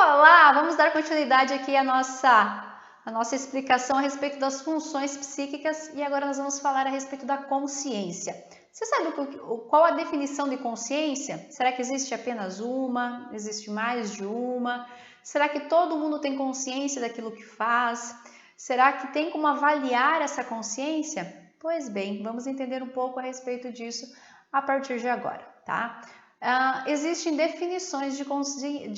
Olá, vamos dar continuidade aqui à nossa explicação a respeito das funções psíquicas e agora nós vamos falar a respeito da consciência. Você sabe qual a definição de consciência? Será que existe apenas uma? Existe mais de uma? Será que todo mundo tem consciência daquilo que faz? Será que tem como avaliar essa consciência? Pois bem, vamos entender um pouco a respeito disso a partir de agora, tá? Existem definições de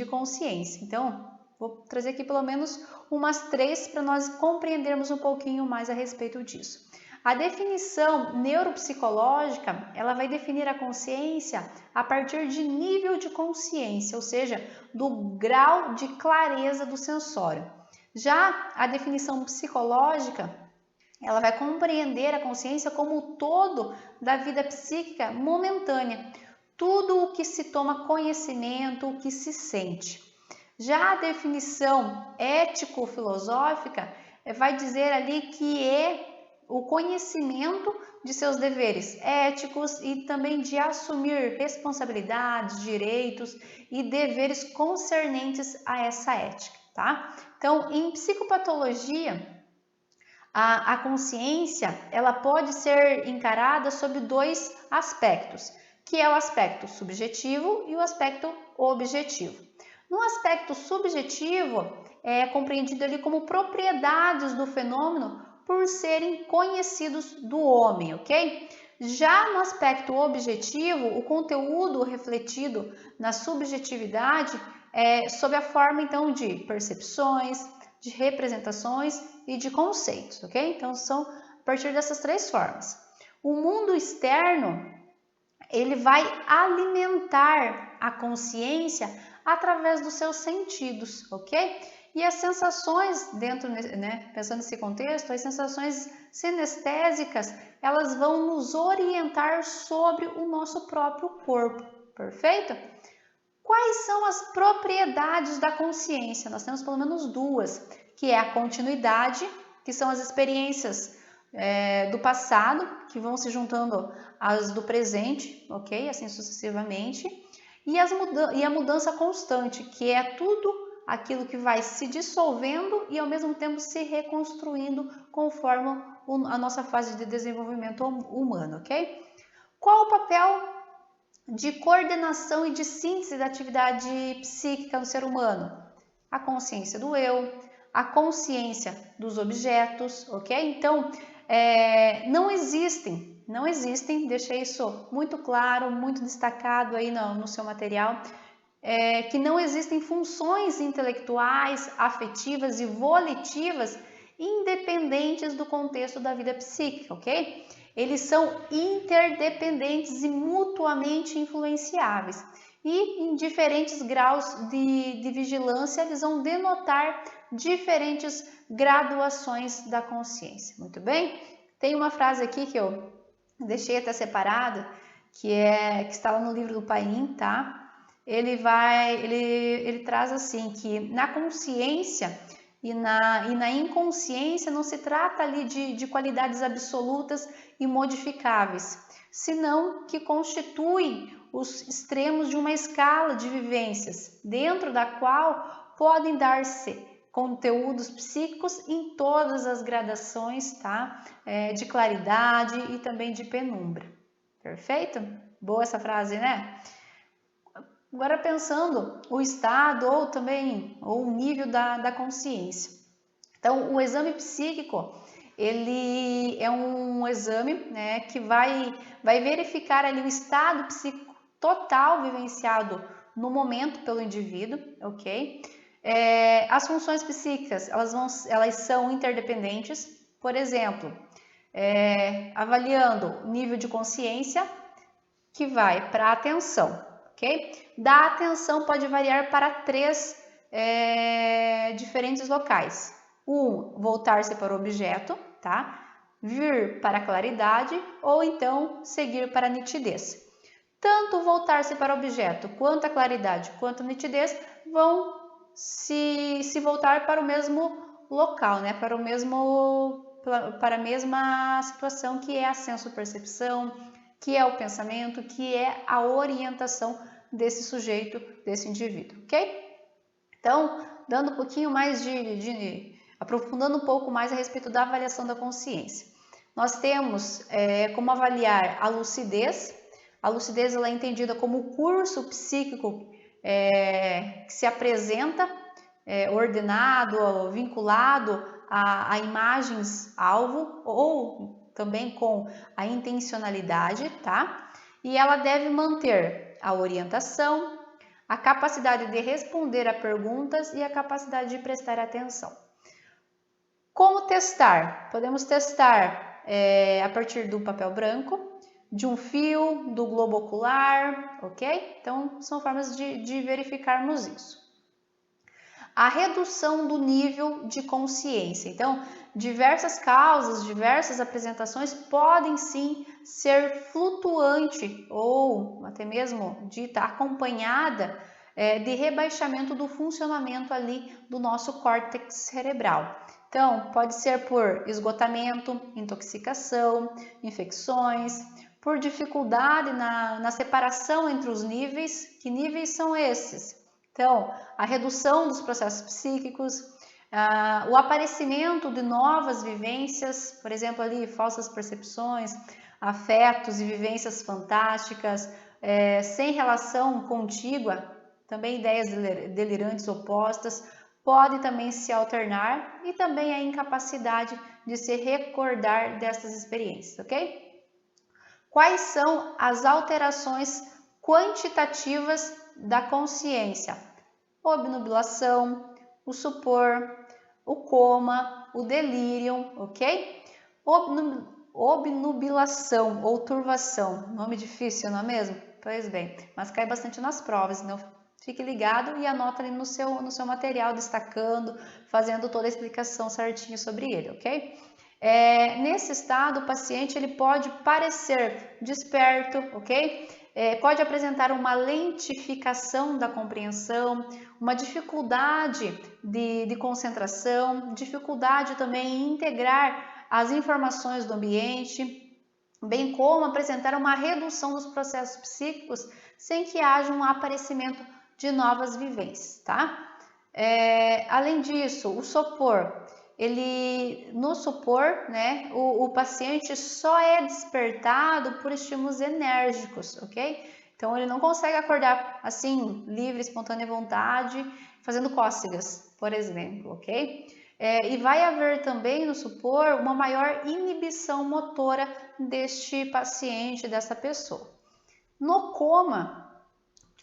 consciência. Então, vou trazer aqui pelo menos umas 3 para nós compreendermos um pouquinho mais a respeito disso. A definição neuropsicológica, ela vai definir a consciência a partir de nível de consciência, ou seja, do grau de clareza do sensório. Já a definição psicológica, ela vai compreender a consciência como o todo da vida psíquica momentânea, tudo o que se toma conhecimento, o que se sente. Já a definição ético-filosófica vai dizer ali que é o conhecimento de seus deveres éticos e também de assumir responsabilidades, direitos e deveres concernentes a essa ética, tá? Então, em psicopatologia, a consciência ela pode ser encarada sob 2 aspectos, que é o aspecto subjetivo e o aspecto objetivo. No aspecto subjetivo, é compreendido ali como propriedades do fenômeno por serem conhecidos do homem, ok? Já no aspecto objetivo, o conteúdo refletido na subjetividade é sob a forma então de percepções, de representações e de conceitos, ok? Então são a partir dessas 3 formas. O mundo externo ele vai alimentar a consciência através dos seus sentidos, ok? E as sensações dentro, né, pensando nesse contexto, as sensações sinestésicas, elas vão nos orientar sobre o nosso próprio corpo, perfeito? Quais são as propriedades da consciência? Nós temos pelo menos 2, que é a continuidade, que são as experiências do passado, que vão se juntando às do presente, ok? Assim sucessivamente. E a mudança constante, que é tudo aquilo que vai se dissolvendo e ao mesmo tempo se reconstruindo conforme a nossa fase de desenvolvimento humano, ok? Qual o papel de coordenação e de síntese da atividade psíquica no ser humano? A consciência do eu, a consciência dos objetos, ok? Então, não existem, deixei isso muito claro, muito destacado aí no seu material, que não existem funções intelectuais, afetivas e volitivas independentes do contexto da vida psíquica, ok? Eles são interdependentes e mutuamente influenciáveis. E em diferentes graus de vigilância, eles vão denotar diferentes graduações da consciência. Muito bem? Tem uma frase aqui que eu deixei até separada, que está lá no livro do Paim, tá? Ele traz assim que na consciência e na inconsciência não se trata ali de qualidades absolutas e modificáveis, senão que constituem os extremos de uma escala de vivências, dentro da qual podem dar-se conteúdos psíquicos em todas as gradações, tá? De claridade e também de penumbra. Perfeito? Boa essa frase, né? Agora pensando o estado ou o nível da consciência. Então, o exame psíquico, ele é um exame, né, que vai verificar ali o estado psíquico total vivenciado no momento pelo indivíduo, ok? As funções psíquicas, elas são interdependentes, por exemplo, avaliando o nível de consciência que vai para a atenção, ok? Da atenção pode variar para 3 diferentes locais. Voltar-se para o objeto, tá? Vir para a claridade ou então seguir para a nitidez. Tanto voltar-se para o objeto, quanto a claridade, quanto a nitidez vão se voltar para o mesmo local, né? Para a mesma situação que é a senso-percepção, que é o pensamento, que é a orientação desse sujeito, desse indivíduo, ok? Então, dando um pouquinho mais aprofundando um pouco mais a respeito da avaliação da consciência. Nós temos como avaliar a lucidez. A lucidez ela é entendida como o curso psíquico que se apresenta ordenado, vinculado a imagens-alvo ou também com a intencionalidade, tá? E ela deve manter a orientação, a capacidade de responder a perguntas e a capacidade de prestar atenção. Como testar? Podemos testar a partir do papel branco, de um fio, do globo ocular, ok? Então, são formas de verificarmos isso. A redução do nível de consciência. Então, diversas causas, diversas apresentações podem sim ser flutuante ou até mesmo dita acompanhada de rebaixamento do funcionamento ali do nosso córtex cerebral. Então, pode ser por esgotamento, intoxicação, infecções, por dificuldade na separação entre os níveis. Que níveis são esses? Então, a redução dos processos psíquicos, o aparecimento de novas vivências, por exemplo, ali falsas percepções, afetos e vivências fantásticas, sem relação contígua, também ideias delirantes opostas, podem também se alternar e também a incapacidade de se recordar destas experiências, ok? Quais são as alterações quantitativas da consciência? Obnubilação, o supor, o coma, o delírio, ok? Obnubilação ou turvação, nome difícil, não é mesmo? Pois bem, mas cai bastante nas provas, então fique ligado e anota ali no seu material, destacando, fazendo toda a explicação certinho sobre ele, ok? Nesse estado, o paciente ele pode parecer desperto, ok? Pode apresentar uma lentificação da compreensão, uma dificuldade de concentração, dificuldade também em integrar as informações do ambiente, bem como apresentar uma redução dos processos psíquicos sem que haja um aparecimento de novas vivências, tá? Além disso, o sopor. No sopor, né, o paciente só é despertado por estímulos enérgicos, ok? Então, ele não consegue acordar assim, livre, espontânea vontade, fazendo cócegas, por exemplo, ok? E vai haver também no sopor uma maior inibição motora deste paciente, dessa pessoa. No coma,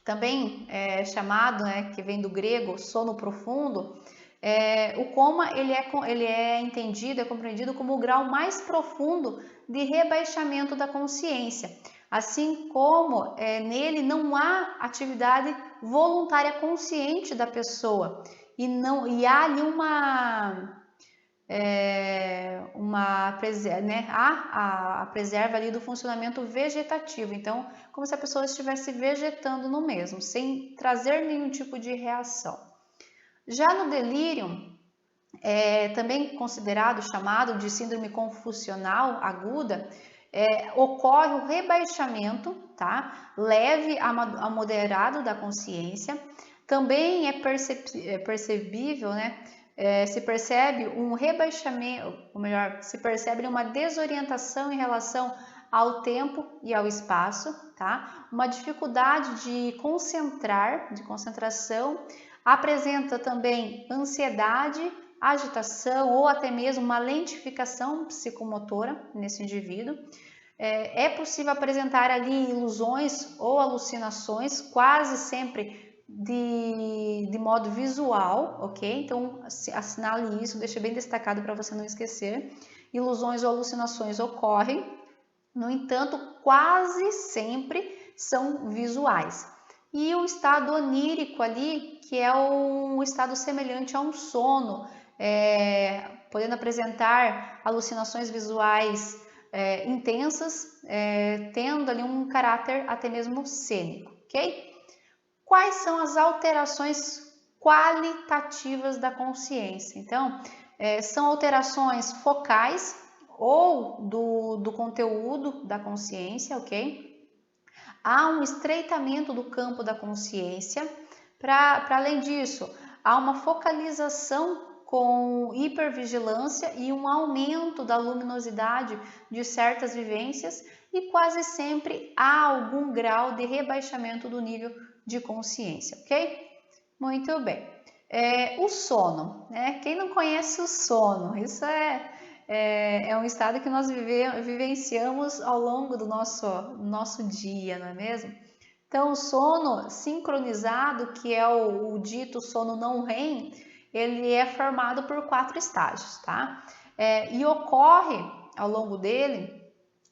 também chamado, né, que vem do grego, sono profundo, o coma ele é entendido, é compreendido como o grau mais profundo de rebaixamento da consciência, assim como nele não há atividade voluntária consciente da pessoa e há ali a preserva ali do funcionamento vegetativo, então como se a pessoa estivesse vegetando no mesmo, sem trazer nenhum tipo de reação. Já no delírio, também considerado, chamado de síndrome confusional aguda, ocorre o rebaixamento, tá? Leve a moderado da consciência. Também é percebível, né? Se percebe um rebaixamento, ou melhor, se percebe uma desorientação em relação ao tempo e ao espaço, tá? Uma dificuldade de concentração, apresenta também ansiedade, agitação ou até mesmo uma lentificação psicomotora nesse indivíduo. É possível apresentar ali ilusões ou alucinações, quase sempre de modo visual, ok? Então, assinale isso, deixe bem destacado para você não esquecer. Ilusões ou alucinações ocorrem, no entanto, quase sempre são visuais. E o estado onírico ali, que é um estado semelhante a um sono, podendo apresentar alucinações visuais intensas, tendo ali um caráter até mesmo cênico, ok? Quais são as alterações qualitativas da consciência? Então, são alterações focais ou do conteúdo da consciência, ok? Há um estreitamento do campo da consciência. Para além disso, há uma focalização com hipervigilância e um aumento da luminosidade de certas vivências e quase sempre há algum grau de rebaixamento do nível de consciência, ok? Muito bem. O sono, né? Quem não conhece o sono? Isso é um estado que nós vivenciamos ao longo do nosso dia, não é mesmo? Então, o sono sincronizado, que é o dito sono não REM, ele é formado por 4 estágios, tá? E ocorre ao longo dele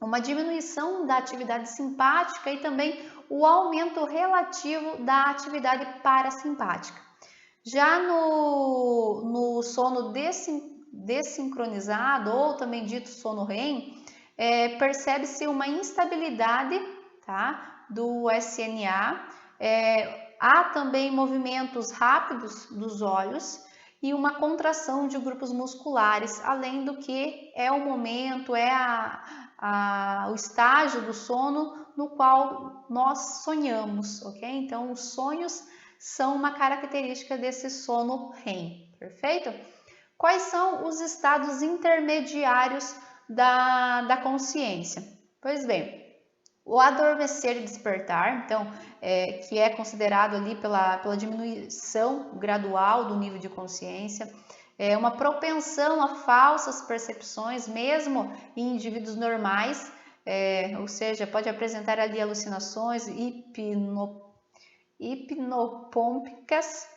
uma diminuição da atividade simpática e também o aumento relativo da atividade parasimpática. Já no sono desincronizado, ou também dito sono REM, percebe-se uma instabilidade, tá, do SNA, há também movimentos rápidos dos olhos e uma contração de grupos musculares, além do que é o momento, o estágio do sono no qual nós sonhamos, ok? Então, os sonhos são uma característica desse sono REM, perfeito? Quais são os estados intermediários da consciência? Pois bem, o adormecer e despertar, então, que é considerado ali pela diminuição gradual do nível de consciência, uma propensão a falsas percepções, mesmo em indivíduos normais, ou seja, pode apresentar ali alucinações hipnopômpicas,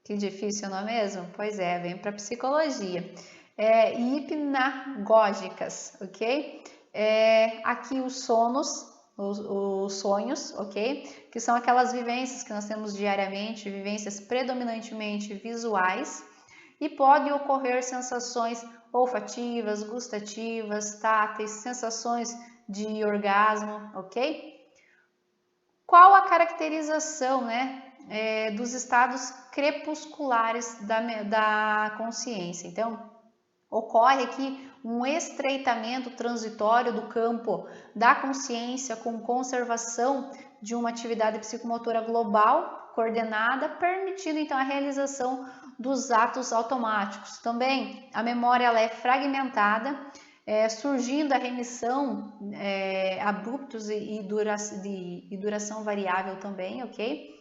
que difícil, não é mesmo? Pois é, vem para psicologia. E hipnagógicas, ok? Aqui os sonhos, ok? Que são aquelas vivências que nós temos diariamente, vivências predominantemente visuais, e pode ocorrer sensações olfativas, gustativas, táteis, sensações de orgasmo, ok? Qual a caracterização, né, dos estados crepusculares da consciência? Então, ocorre aqui um estreitamento transitório do campo da consciência com conservação de uma atividade psicomotora global coordenada, permitindo então a realização dos atos automáticos. Também a memória ela é fragmentada, surgindo a remissão, abruptos e duração variável também, ok?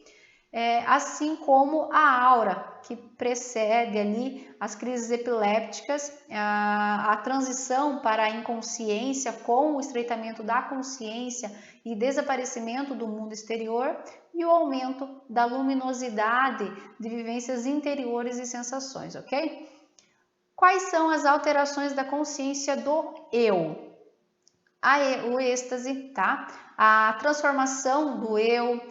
Assim como a aura, que precede ali as crises epilépticas, a transição para a inconsciência com o estreitamento da consciência e desaparecimento do mundo exterior e o aumento da luminosidade de vivências interiores e sensações, ok? Quais são as alterações da consciência do eu? O êxtase, tá? A transformação do eu,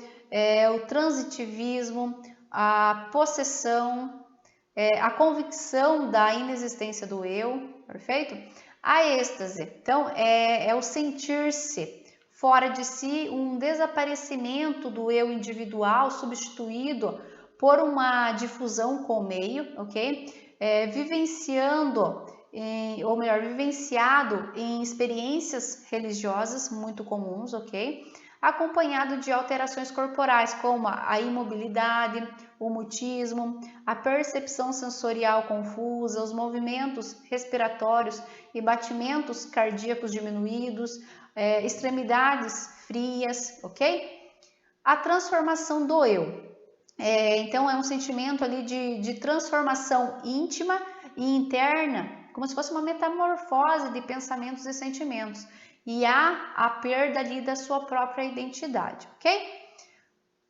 o transitivismo, a possessão, a convicção da inexistência do eu, perfeito? A êxtase, então, é o sentir-se fora de si, um desaparecimento do eu individual substituído por uma difusão com o meio, ok? Vivenciado em experiências religiosas muito comuns, ok? Acompanhado de alterações corporais, como a imobilidade, o mutismo, a percepção sensorial confusa, os movimentos respiratórios e batimentos cardíacos diminuídos, extremidades frias, ok? A transformação do eu. Então, é um sentimento ali de transformação íntima e interna, como se fosse uma metamorfose de pensamentos e sentimentos. E há a perda ali da sua própria identidade, ok?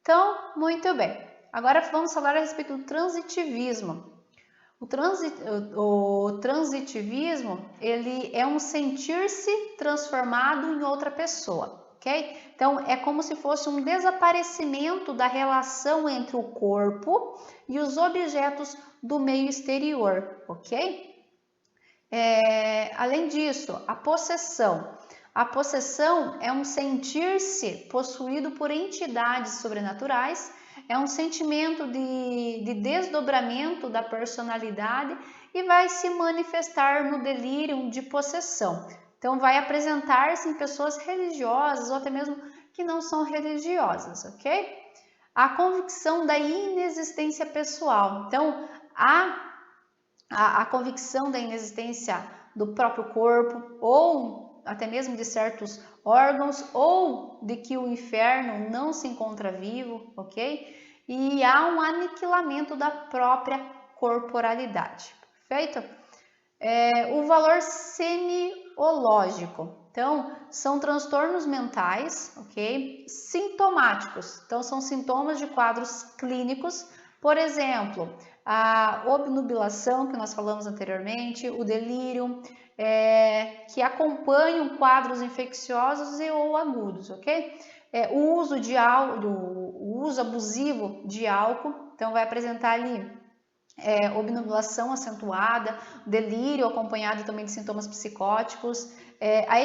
Então, muito bem. Agora vamos falar a respeito do transitivismo. O transitivismo, ele é um sentir-se transformado em outra pessoa. Okay? Então, é como se fosse um desaparecimento da relação entre o corpo e os objetos do meio exterior, ok? Além disso, a possessão. A possessão é um sentir-se possuído por entidades sobrenaturais, é um sentimento de desdobramento da personalidade e vai se manifestar no delírio de possessão. Então, vai apresentar-se em pessoas religiosas ou até mesmo que não são religiosas, ok? a convicção da inexistência pessoal. Então, a convicção da inexistência do próprio corpo, ou até mesmo de certos órgãos, ou de que o inferno não se encontra vivo, ok? E há um aniquilamento da própria corporalidade, perfeito? O valor semiológico. Então, são transtornos mentais, ok? Sintomáticos. Então, são sintomas de quadros clínicos. Por exemplo, a obnubilação, que nós falamos anteriormente, o delírio, que acompanham quadros infecciosos e ou agudos, ok? O uso abusivo de álcool, então vai apresentar ali obnubilação acentuada, delírio acompanhado também de sintomas psicóticos, a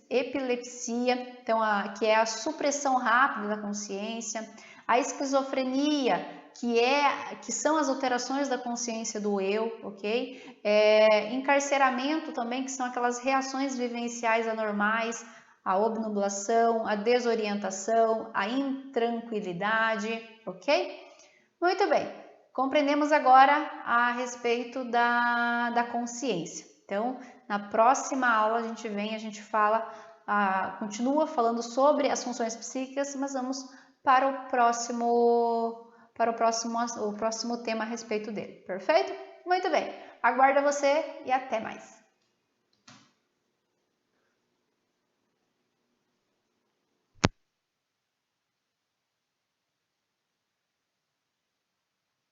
epilepsia, então que é a supressão rápida da consciência, a esquizofrenia, que são as alterações da consciência do eu, ok? Encarceramento também, que são aquelas reações vivenciais anormais, a obnubilação, a desorientação, a intranquilidade, ok? Muito bem. Compreendemos agora a respeito da consciência. Então, na próxima aula a gente fala, continua falando sobre as funções psíquicas, mas vamos para o próximo tema a respeito dele. Perfeito? Muito bem. Aguardo você e até mais.